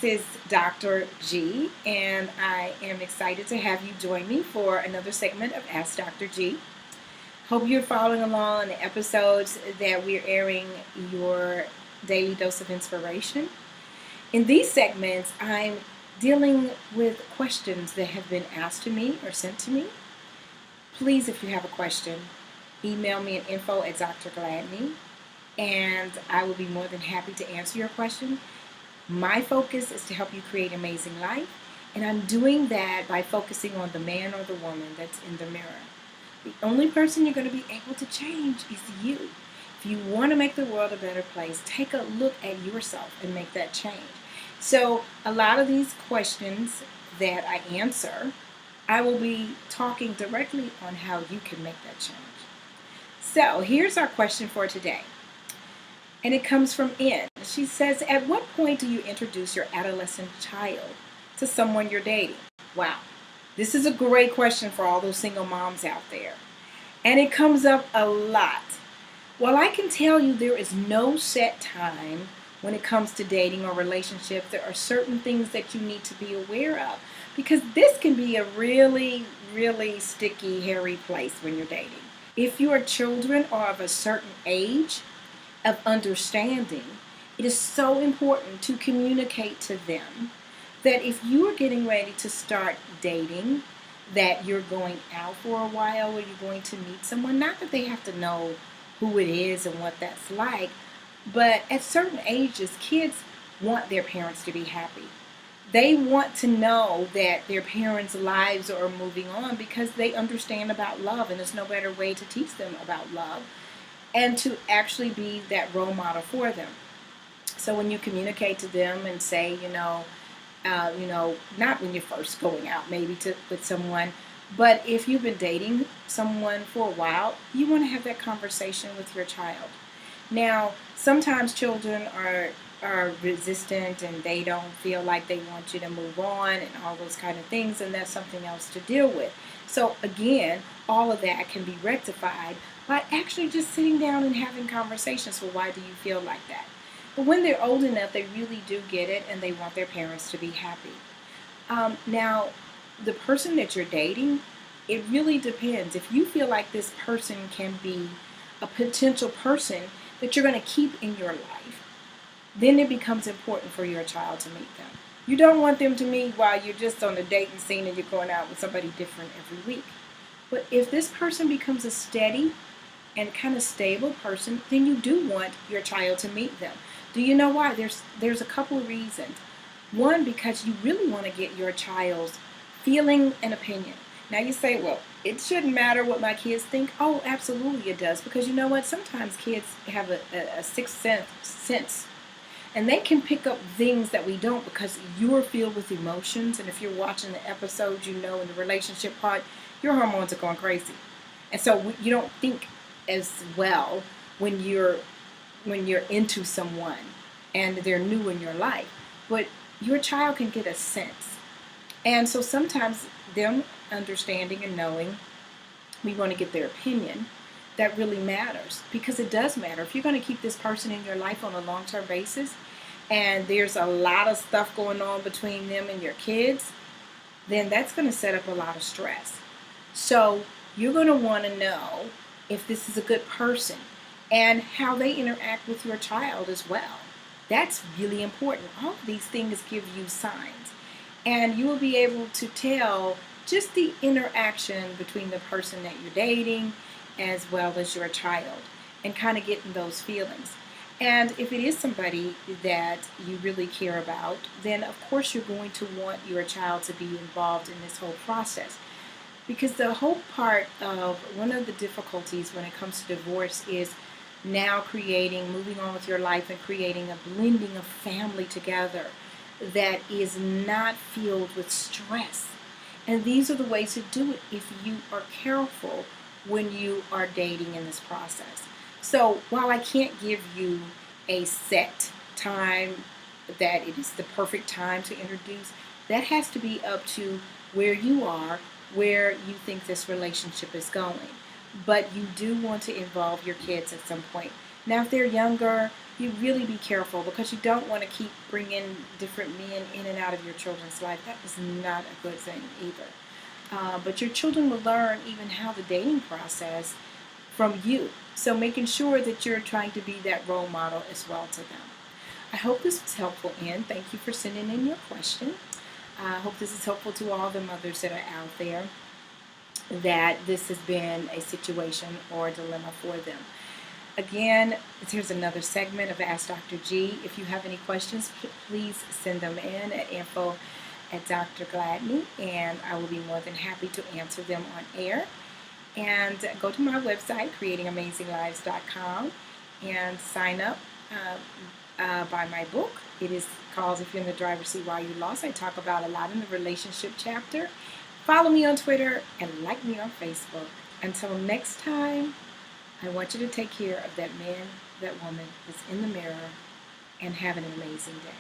is Dr. G, and I am excited to have you join me for another segment of Ask Dr. G. Hope you're following along on the episodes that we're airing your daily dose of inspiration. In these segments, I'm dealing with questions that have been asked to me or sent to me. Please, if you have a question, email me at info@drgladney, and I will be more than happy to answer your question. My focus is to help you create an amazing life, and I'm doing that by focusing on the man or the woman that's in the mirror. The only person you're going to be able to change is you. If you want to make the world a better place, take a look at yourself and make that change. So a lot of these questions that I answer, I will be talking directly on how you can make that change. So here's our question for today. And it comes from N. She says, at what point do you introduce your adolescent child to someone you're dating? Wow. This is a great question for all those single moms out there. And it comes up a lot. Well, I can tell you there is no set time when it comes to dating or relationships. There are certain things that you need to be aware of, because this can be a really, really sticky, hairy place when you're dating. If your children are of a certain age of understanding, it is so important to communicate to them that if you are getting ready to start dating, that you're going out for a while or you're going to meet someone, not that they have to know who it is and what that's like, but at certain ages, kids want their parents to be happy. They want to know that their parents' lives are moving on because they understand about love, and there's no better way to teach them about love and to actually be that role model for them. So when you communicate to them and say, not when you're first going out maybe with someone, but if you've been dating someone for a while, you want to have that conversation with your child. Now, sometimes children are resistant and they don't feel like they want you to move on and all those kind of things, and that's something else to deal with. So again, all of that can be rectified by actually just sitting down and having conversations. Well, why do you feel like that? But when they're old enough, they really do get it, and they want their parents to be happy. Now, the person that you're dating, it really depends. If you feel like this person can be a potential person that you're going to keep in your life, then it becomes important for your child to meet them. You don't want them to meet while you're just on the dating scene and you're going out with somebody different every week. But if this person becomes a steady and kind of stable person, then you do want your child to meet them. Do you know why? There's a couple of reasons. One, because you really want to get your child's feeling and opinion. Now you say, well, it shouldn't matter what my kids think. Oh, absolutely it does. Because you know what? Sometimes kids have a sixth sense. And they can pick up things that we don't, because you're filled with emotions. And if you're watching the episodes, in the relationship part, your hormones are going crazy. And so you don't think as well when you're into someone and they're new in your life. But your child can get a sense. And so sometimes them understanding and knowing, we want to get their opinion. That really matters, because it does matter. If you're going to keep this person in your life on a long-term basis and there's a lot of stuff going on between them and your kids, then that's going to set up a lot of stress. So you're going to want to know if this is a good person and how they interact with your child as well. That's really important. All of these things give you signs, and you will be able to tell just the interaction between the person that you're dating as well as your child, and kind of getting those feelings. And if it is somebody that you really care about, then of course you're going to want your child to be involved in this whole process. Because the whole part of one of the difficulties when it comes to divorce is now moving on with your life and creating a blending of family together that is not filled with stress. And these are the ways to do it if you are careful when you are dating in this process. So while I can't give you a set time that it is the perfect time to introduce, that has to be up to where you are, where you think this relationship is going. But you do want to involve your kids at some point. Now, if they're younger, you really be careful, because you don't want to keep bringing different men in and out of your children's life. That is not a good thing either. But your children will learn even how the dating process from you. So making sure that you're trying to be that role model as well to them. I hope this was helpful, Ann. Thank you for sending in your question. I hope this is helpful to all the mothers that are out there, that this has been a situation or a dilemma for them. Again, here's another segment of Ask Dr. G. If you have any questions, please send them in at info@Dr. Gladney, and I will be more than happy to answer them on air. And go to my website, creatingamazing.lives.com, and sign up, buy my book. It is called If You're in the Driver's Seat Why You Lost. I talk about a lot in the relationship chapter. Follow me on Twitter and like me on Facebook. Until next time, I want you to take care of that man, that woman that's in the mirror, and have an amazing day.